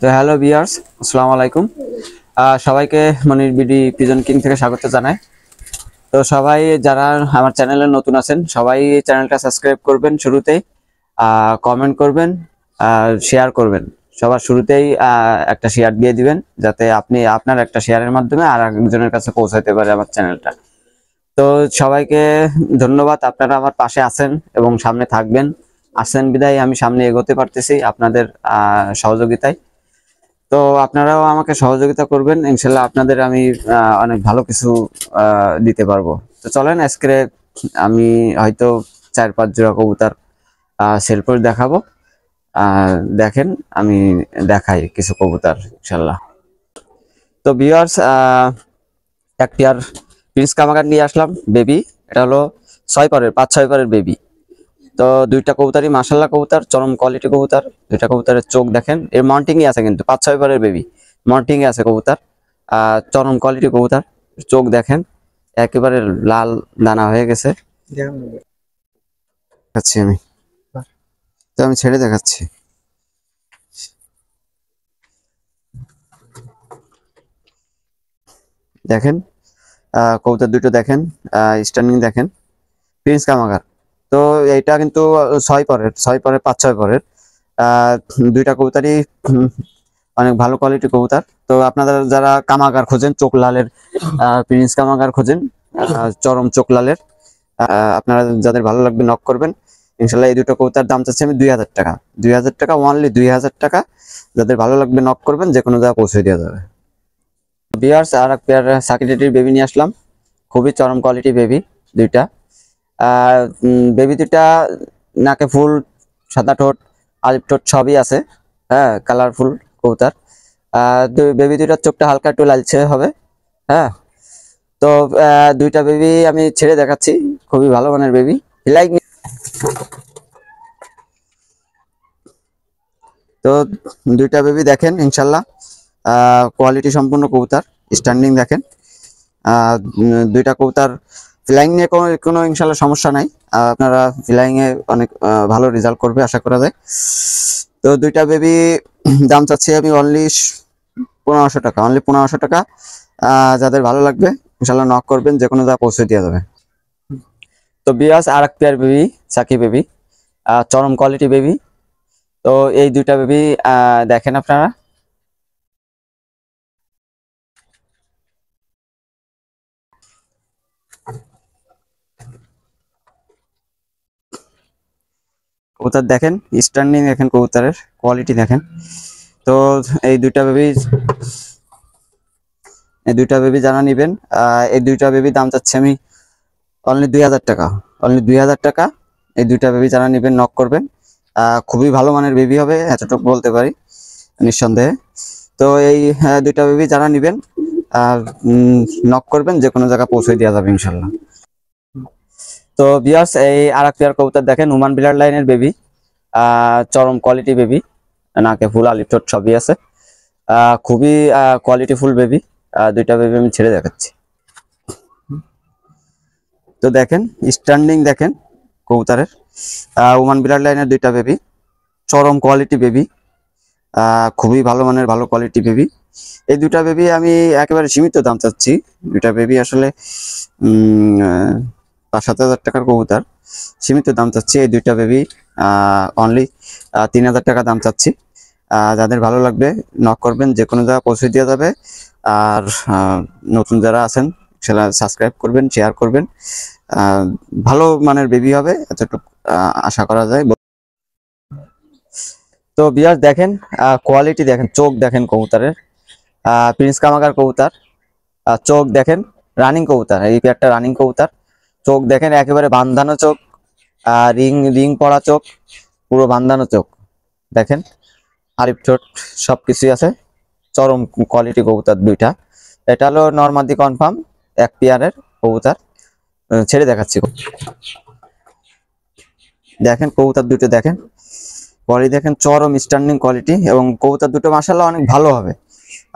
তো hello viewers, আসসালামু আলাইকুম। সবাইকে মনির বিডি পিজন কিং থেকে স্বাগত জানাই। তো সবাই যারা আমার চ্যানেলে নতুন আছেন সবাই চ্যানেলটা সাবস্ক্রাইব করবেন, শুরুতেই কমেন্ট করবেন, শেয়ার করবেন। সবার শুরুতেই একটা শেয়ার দিয়ে দিবেন, যাতে আপনার একটা শেয়ারের মাধ্যমে আর একজনের কাছে পৌঁছাতে পারে আমার চ্যানেলটা। তো সবাইকে ধন্যবাদ, আপনারা আমার পাশে আছেন এবং সামনে থাকবেন। আছেন বিদায় আমি সামনে এগোতে পারতেছি আপনাদের সহযোগিতায়। তো আপনারাও আমাকে সহযোগিতা করবেন, ইনশাল্লাহ আপনাদের আমি অনেক ভালো কিছু দিতে পারবো। তো চলেন আজকে আমি হয়তো 4-5 জোড়া কবুতর সেল করে দেখাবো। দেখেন আমি দেখাই কিছু কবুতর ইনশাল্লাহ। তো ভিউয়ার্স, এক পেয়ার প্রিন্স কামাগার নিয়ে আসলাম বেবি। এটা হলো 5-6 পরের বেবি। তো দুইটা কবুতরই মাশাআল্লাহ কবুতর, চরম কোয়ালিটি কবুতর। দুইটা কবুতরের চোখ দেখেন, এর মন্টিংই আছে, কিন্তু 5-6 পরের বেবি মন্টিংয়ে আছে কবুতর। চরম কোয়ালিটি কবুতর, চোখ দেখেন একেবারে লাল দানা হয়ে গেছে। দেখাচ্ছি আমি, তো আমি ছেড়ে দেখাচ্ছি। দেখেন কবুতর দুটো দেখেন, স্ট্যান্ডিং দেখেন, প্রিন্স কামাগার। তো এইটা কিন্তু 6 পরের 5-6 পরের দুইটা কবুতরই অনেক ভালো কোয়ালিটি কবুতর। তো আপনারা যারা কামাগার খোঁজেন, চোখ লালের প্রিন্স কামাগার খোঁজেন, চরম চোখ লালের, আপনারা যাদের ভালো লাগবে নক করবেন ইনশাল্লাহ। এই দুটো কবুতর দাম চাচ্ছি আমি 2000 টাকা, 2000 টাকা, অনলি 2000 টাকা। যাদের ভালো লাগবে নক করবেন, যে কোনো জায়গায় পৌঁছে দেওয়া যাবে। বিয়ার্স, আর এক পেয়ার সাকিটেটির বেবি নিয়ে আসলাম, খুবই চরম কোয়ালিটি বেবি দুইটা। বেবি দুইটা নাকে ফুল, সাদা ঠোঁট, আলিপ ঠোঁট সবই আছে, হ্যাঁ কালারফুল কবুতর। বেবি দুইটার চোখটা হালকা একটু লালচে হবে, হ্যাঁ। তো দুইটা বেবি আমি ছেড়ে দেখাচ্ছি, খুবই ভালো মানের বেবি। লাইক তো দুইটা বেবি দেখেন ইনশাল্লাহ, কোয়ালিটি সম্পূর্ণ কবুতর, স্ট্যান্ডিং দেখেন। দুইটা কবুতর ফ্লাইং নিয়ে কোনো ইনশাল্লাহ সমস্যা নাই। আপনারা ফ্লাইং এ অনেক ভালো রেজাল্ট করবে আশা করা যায়। তো দুইটা বেবি দাম চাচ্ছি আমি অনলি 1500 টাকা, অনলি 1500 টাকা। যাদের ভালো লাগবে ইনশাল্লাহ নক করবেন, যে কোনো জায়গায় পৌঁছে দেওয়া যাবে। তো বিয়াস, আর এক পেয়ার বেবি সাকি বেবি, চরম কোয়ালিটি বেবি। তো এই দুইটা বেবি দেখেন আপনারা। কবুতর দেখেন, স্ট্যান্ডিং দেখেন, কবুতরের কোয়ালিটি দেখেন। তো এই দুইটা বেবি যারা নিবেন, এই দুইটা বেবি দাম চাচ্ছি আমি অনলি 2000 টাকা, অনলি 2000 টাকা। এই দুইটা বেবি যারা নিবেন নক করবেন, খুবই ভালো মানের বেবি হবে, এতটুকু বলতে পারি নিঃসন্দেহে। তো এই দুইটা বেবি যারা নিবেন নক করবেন, যে কোনো জায়গায় পৌঁছে দেওয়া যাবে ইনশাল্লাহ। তো বিয়ার্স, এই আর এক পেয়ার কবুতর দেখেন, হুমান বিলার লাইনের বেবি, চরম কোয়ালিটি বেবি, নাকে ফুল, আলিপ ঠোঁট সবই আছে, খুবই কোয়ালিটি ফুল বেবি। দুইটা বেবি আমি ছেড়ে দেখাচ্ছি। তো দেখেন স্ট্যান্ডিং দেখেন কবুতরের, ওমান বিলার লাইনের দুইটা বেবি, চরম কোয়ালিটি বেবি, খুবই ভালো মানের ভালো কোয়ালিটি বেবি। এই দুইটা বেবি আমি একেবারে সীমিত দাম চাচ্ছি। দুইটা বেবি আসলে 5-7 হাজার টাকার কবুতর, সীমিত দাম চাচ্ছি। এই দুইটা বেবি অনলি 3000 টাকা দাম চাচ্ছি। যাদের ভালো লাগবে নক করবেন, যে কোনো জায়গায় পৌঁছে দেওয়া যাবে। আর নতুন যারা আছেন সেটা সাবস্ক্রাইব করবেন, শেয়ার করবেন। ভালো মানের বেবি হবে এতটুকু আশা করা যায়। তো বিয়ার দেখেন, কোয়ালিটি দেখেন, চোখ দেখেন কবুতরের, প্রিন্স কামাগার কবুতর, চোখ দেখেন, রানিং কবুতর, এই পেয়ারটা রানিং কবুতর। চোখ দেখেন একেবারে বান্ধানো চোখ, রিং রিং পড়া চোখ, পুরো বান্ধানো চোখ দেখেন, আরিফ ঠোঁট সবকিছুই আছে, চরম কোয়ালিটি কবুতর দুইটা। এটা হলো নরমাদি কনফার্ম এক পেয়ারের কবুতর, ছেড়ে দেখাচ্ছি। দেখেন কবুতর দুটো দেখেন, কোয়ালিটি দেখেন, চরম স্ট্যান্ডিং কোয়ালিটি, এবং কবুতর দুটো মাশাআল্লাহ অনেক ভালো হবে।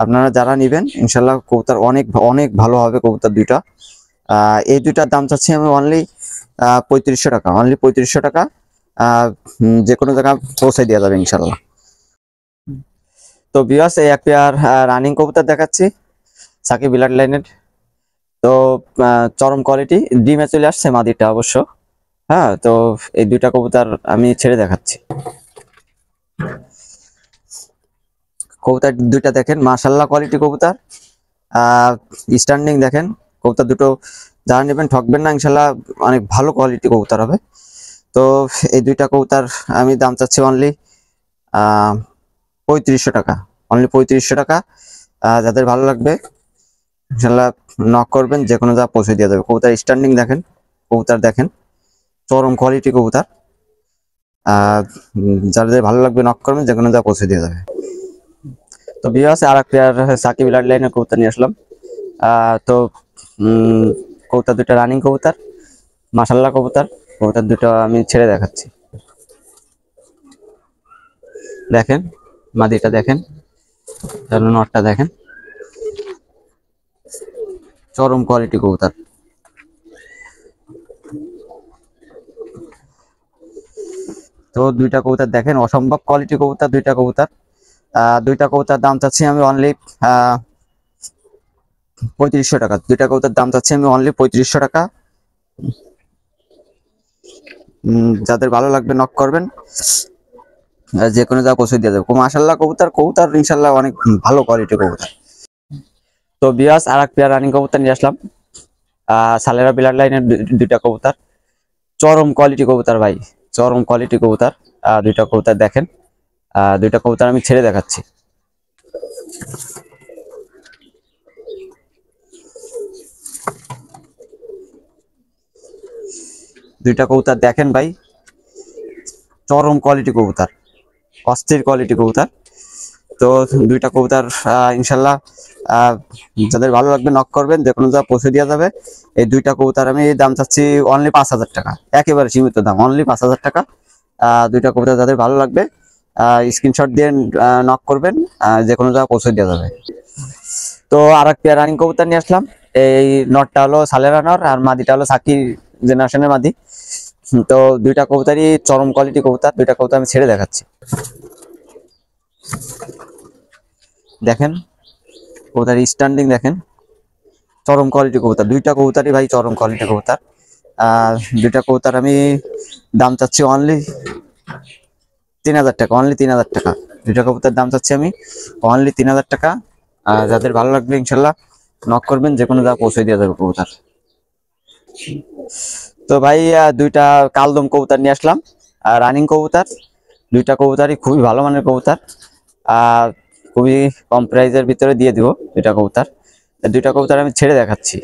আপনারা যারা নিবেন ইনশাল্লাহ কবুতর অনেক অনেক ভালো হবে কবুতর দুইটা। এই দুইটার দাম চাচ্ছি আমি অনলি 3500 টাকা, অনলি 3500 টাকা। যে কোনো জায়গায় পৌঁছে দেওয়া যাবে ইনশাল্লাহ। তো ভিউয়ার্স এই এক পেয়ার রানিং কবুতর দেখাচ্ছি সাকিব ব্লাড লাইনের। তো চরম কোয়ালিটি, ডিমে চলে আসছে মাদিটা অবশ্য। হ্যাঁ, তো এই দুইটা কবুতর আমি ছেড়ে দেখাচ্ছি। কবুতর দুইটা দেখেন, মাশাআল্লাহ কোয়ালিটি কবুতর। স্ট্যান্ডিং দেখেন, কবুতর দুটো যারা নেবেন ঠকবেন না ইনশাল্লাহ, অনেক ভালো কোয়ালিটি কবুতর হবে। তো এই দুইটা কবুতর আমি দাম চাচ্ছি অনলি 3500 টাকা, অনলি 3500 টাকা। যাদের ভালো লাগবে ইনশাল্লাহ নক করবেন, যে কোনো যা পৌঁছে দিয়ে যাবে। কবুতর স্ট্যান্ডিং দেখেন, কবুতর দেখেন চরম কোয়ালিটি কবুতর। যাদের ভালো লাগবে নক করবেন, যে কোনো যা পৌঁছে দিয়ে যাবে। তো ভিউয়ার্স আর এক পেয়ার সাকিব ব্লাড লাইনের কবুতর নিয়ে আসলাম। তো কবুতর দুটো রানিং কবুতর, মাশাআল্লাহ কবুতর। কবুতর দুটো আমি ছেড়ে দেখাচ্ছি। দেখেন মাদিটা দেখেন, নটটা দেখেন, চরম কোয়ালিটি কবুতর। তো দুইটা কবুতর দেখেন, অসম্ভব কোয়ালিটি কবুতর দুইটা কবুতর। দুইটা কবুতর দাম চাচ্ছি আমি অনলি 3500 টাকা। দুইটা কবুতর দাম চাচ্ছি আমি অনলি 3500 টাকা। যাদের ভালো লাগবে নক করবেন, যে কোনো যা পৌঁছে দিয়ে যাবে। মাশাআল্লাহ কবুতর, কবুতর ইনশাল্লাহ অনেক ভালো কোয়ালিটি কবুতর। তো ভিউয়ার্স আর এক পেয়ার রানিং কবুতর নিয়ে আসলাম সালেরা ব্লাড লাইনের দুইটা কবুতর, চরম কোয়ালিটি কবুতর ভাই, চরম কোয়ালিটি কবুতর। দুইটা কবুতর দেখেন, দুইটা কবুতর আমি ছেড়ে দেখাচ্ছি। দুইটা কবুতর দেখেন ভাই, চরম কোয়ালিটি কবুতর, অস্থির কোয়ালিটি কবুতর। তো দুইটা কবুতর ইনশাল্লাহ যাদের ভালো লাগবে নক করবেন, যে কোনো যা পৌঁছে দেওয়া যাবে। এই দুইটা কবুতর আমি দাম চাচ্ছি অনলি 5000 টাকা, একেবারে সীমিত দাম, অনলি 5000 টাকা। দুইটা কবুতর যাদের ভালো লাগবে স্ক্রিনশট দিয়ে নক করবেন, যে কোনো জায়গায় পৌঁছে দেওয়া যাবে। তো আর এক পেয়ার রানিং কবুতর নিয়ে আসলাম। এই নটটা হলো সালেরা নর, আর মাদিটা হলো সাকি জেনারেশনের মাদি। তো দুইটা কবুতরই চরম কোয়ালিটি কবুতর। দুইটা কবুতর আমি ছেড়ে দেখাচ্ছি। দেখেন কবুতর স্ট্যান্ডিং দেখেন, চরম কোয়ালিটি কবুতর। দুইটা কবুতরই ভাই চরম কোয়ালিটি কবুতর। দুইটা কবুতর আমি দাম চাচ্ছি অনলি 3000 টাকা, অনলি 3000 টাকা। দুইটা কবুতর দাম চাচ্ছি আমি অনলি 3000 টাকা। যাদের ভালো লাগবে ইনশাল্লাহ নক করবেন, যে কোনো জায়গায় পৌঁছে দেওয়া যাবে কবুতর। তো ভাই দুইটা কালদম কবুতর নিয়ে আসলাম রানিং কবুতর। দুইটা কবুতরই খুবই ভালো মানের কবুতর, খুবই কম প্রাইজের ভিতরে দিয়ে দিব দুইটা কবুতর। দুইটা কবুতর আমি ছেড়ে দেখাচ্ছি।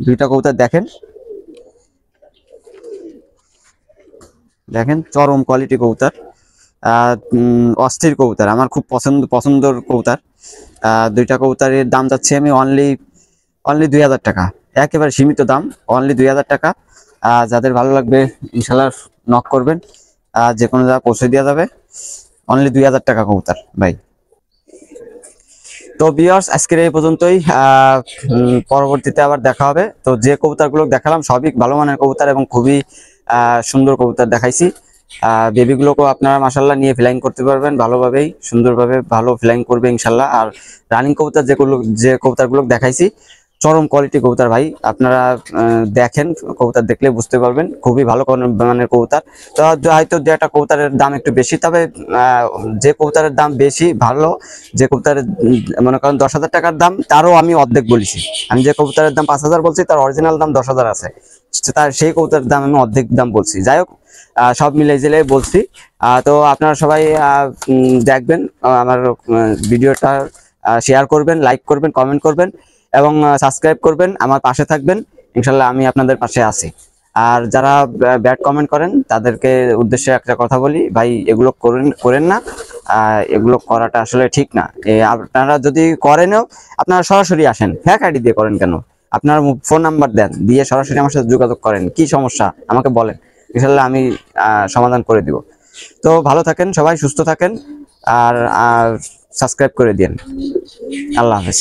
দুইটা কবুতর দেখেন, দেখেন চরম কোয়ালিটি কবুতর, অস্থির কবুতর, আমার খুব পছন্দের কবুতর। দুইটা কবুতরের দাম যাচ্ছে আমি অনলি 2000 টাকা, একেবারে সীমিত দাম, অনলি 2000 টাকা। যাদের ভালো লাগবে ইনশাল্লাহ নক করবেন, যে কোনো জায়গায় পৌঁছে দেওয়া যাবে। অনলি 2000 টাকা কবুতর ভাই। তো ভিউয়ার্স আজকের এই পর্যন্তই, পরবর্তীতে আবার দেখা হবে। তো যে কবুতরগুলো দেখালাম সবই ভালো মানের কবুতর এবং খুবই সুন্দর কবুতর দেখাইছি। বেবিগুলোকেও আপনারা মাশাআল্লাহ নিয়ে ফ্লাইং করতে পারবেন ভালোভাবেই, সুন্দরভাবে ভালো ফ্লাইং করবে ইনশাল্লাহ। আর রানিং কবুতর যে কবুতরগুলো দেখাইছি চরম কোয়ালিটি কবুতর ভাই, আপনারা দেখেন, কবুতর দেখলে বুঝতে পারবেন খুবই ভালো মানের কবুতর। তো হয়তো যে একটা কবুতরের দাম একটু বেশি, তবে যে কবুতরের দাম বেশি ভালো, যে কবুতরের মনে করেন 10,000 টাকার দাম, তারও আমি অর্ধেক বলেছি। আমি যে কবুতরের দাম 5000 বলছি, তার অরিজিনাল দাম 10,000 আছে, তার সেই কবুতরের দাম আমি অর্ধেক দাম বলছি। যাই হোক, সব মিলে জিলে বলছি। তো আপনারা সবাই দেখবেন, আমার ভিডিওটা শেয়ার করবেন, লাইক করবেন, কমেন্ট করবেন এবং সাবস্ক্রাইব করবেন, আমার পাশে থাকবেন ইনশাল্লাহ, আমি আপনাদের পাশে আছি। আর যারা ব্যাড কমেন্ট করেন তাদেরকে উদ্দেশ্যে একটা কথা বলি, ভাই এগুলো করেন না, এগুলো করাটা আসলে ঠিক না। আপনারা যদি করেনও, আপনারা সরাসরি আসেন, ফেক আইডি দিয়ে করেন কেন? আপনার ফোন নাম্বার দেন, দিয়ে সরাসরি আমার সাথে যোগাযোগ করেন, কি সমস্যা আমাকে বলেন, ইনশাল্লাহ আমি সমাধান করে দিব। তো ভালো থাকেন সবাই, সুস্থ থাকেন, আর সাবস্ক্রাইব করে দিন। আল্লাহ হাফেজ।